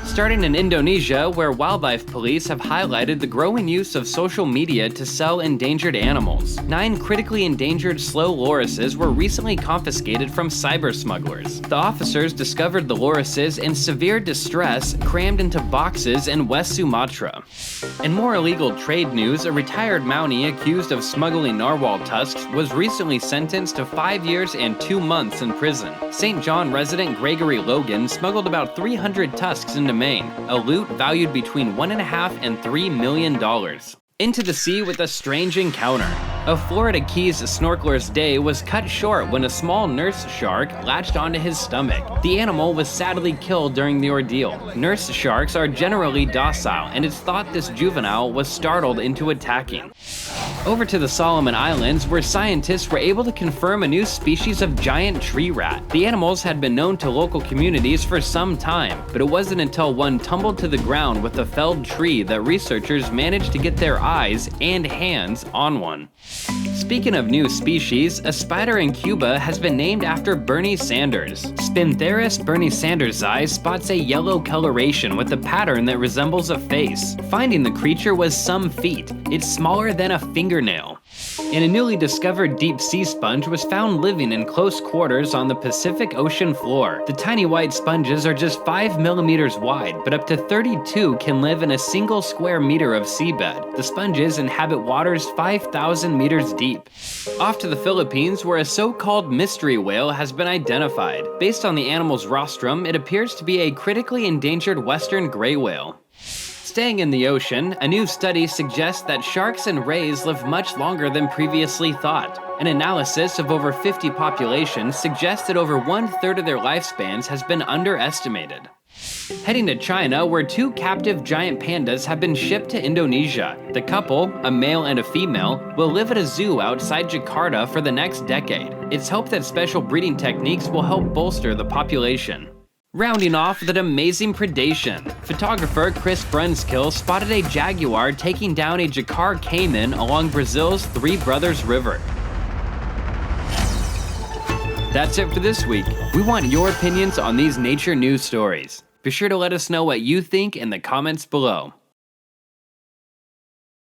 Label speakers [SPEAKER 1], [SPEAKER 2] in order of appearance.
[SPEAKER 1] Starting in Indonesia, where wildlife police have highlighted the growing use of social media to sell endangered animals. 9 critically endangered slow lorises were recently confiscated from cyber smugglers. The officers discovered the lorises in severe distress, crammed into boxes in West Sumatra. In more illegal trade news, a retired Mountie accused of smuggling narwhal tusks was recently sentenced to 5 years and 2 months in prison. St. John resident Gregory Logan smuggled about 300 tusks into Maine, a loot valued between $1.5 and $3 million. Into the sea with a strange encounter. A Florida Keys snorkeler's day was cut short when a small nurse shark latched onto his stomach. The animal was sadly killed during the ordeal. Nurse sharks are generally docile, and it's thought this juvenile was startled into attacking. Over to the Solomon Islands, where scientists were able to confirm a new species of giant tree rat. The animals had been known to local communities for some time, but it wasn't until one tumbled to the ground with a felled tree that researchers managed to get their eyes and hands on one. Speaking of new species, a spider in Cuba has been named after Bernie Sanders. Spintheris bernie sandersi spots a yellow coloration with a pattern that resembles a face. Finding the creature was some feat. It's smaller than a fingernail. And a newly discovered deep sea sponge was found living in close quarters on the Pacific Ocean floor. The tiny white sponges are just 5 millimeters wide, but up to 32 can live in a single square meter of seabed. The sponges inhabit waters 5,000 meters deep. Off to the Philippines, where a so-called mystery whale has been identified. Based on the animal's rostrum, it appears to be a critically endangered western gray whale. Staying in the ocean, a new study suggests that sharks and rays live much longer than previously thought. An analysis of over 50 populations suggests that over 1/3 of their lifespans has been underestimated. Heading to China, where 2 captive giant pandas have been shipped to Indonesia. The couple, a male and a female, will live at a zoo outside Jakarta for the next decade. It's hoped that special breeding techniques will help bolster the population. Rounding off with an amazing predation. Photographer Chris Brunskill spotted a jaguar taking down a JAGUAR caiman along Brazil's Three Brothers River. That's it for this week. We want your opinions on these nature news stories. Be sure to let us know what you think in the comments below.